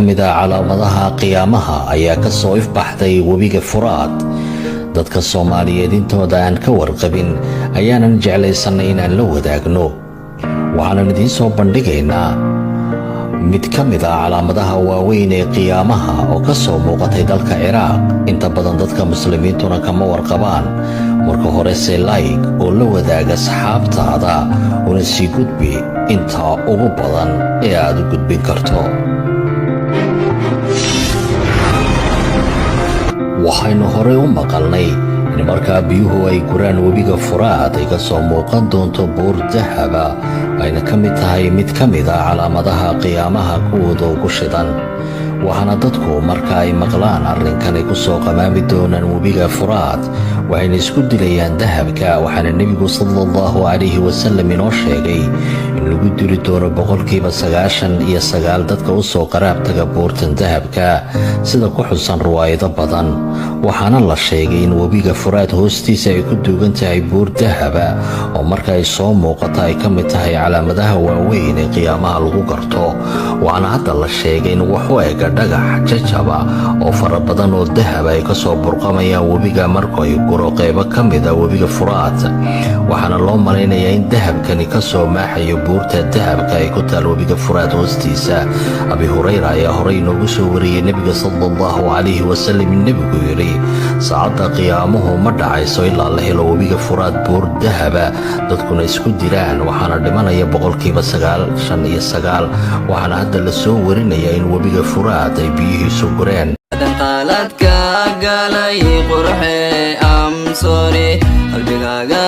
mida calaamadaha qiyaamaha ayaa ka soo ifbaxday webiga Furaad. dadka Soomaaliyeed intooda aan ka warqabin ayaanan jeclaysanay inaan la wadaagno. waxaan idiin soo bandhigaynaa mid ka mid ah calaamadaha waaweyn ee qiyaamaha oo ka soo muuqatay dalka Ciraaq. inta badan dadka muslimiintuna kama warqabaan. marka hore se like oo la wadaaga asxaabtaada una sii gudbi inta ugu badan ee aad u gudbin karto. waxaynu horey u maqalnay in markaa biyuhu ay guraan webiga Furaad ay ka soo muuqan doonto buur dahaba ayna ka mid tahay mid ka mid ah calaamadaha qiyaamaha kuwooda ugu shidan. waxaana dadku marka ay maqlaan arrinkan ay ku soo qamaami doonaan webiga Furaad waxayna isku dilayaan dahabka. waxaana nebigu sallallahu calayhi wasallam inoo sheegay in lagu dili doono 99% dadka u soo qaraab taga buurtan dahabka sida ku xusan riwaayado badan. waxaana la sheegay in webiga Furaad hoostiisa ay ku duugan tahay buur dahaba oo marka ay soo muuqato ay ka mid tahay calaamadaha waaweyn ee qiyaamaha lagu garto. waxaana hadda la sheegay in wax u eg dhagax jajaba oo fara badan oo dahaba ay ka soo burqamayaan webiga marka ay guro qaybo ka mid ah webiga Furaad. waxaana loo malaynayaa in dahabkani ka soo maaxayo buurta dahabka ay ku taal webiga Furaad hoostiisa. Abi Hurayra ayaa horey inoogu soo wariyey nebiga sallallahu calayhi wasallam in nebigu yidhi saacadda qiyaamuhu ma dhacayso ilaa la helo webiga Furaad buur dahaba dadkuna isku dilaan. waxaana dhimanaya 99%. waxaana hadda la soo warinayaa in webiga Furaad ay biyihiisu gureen. qalbigaaga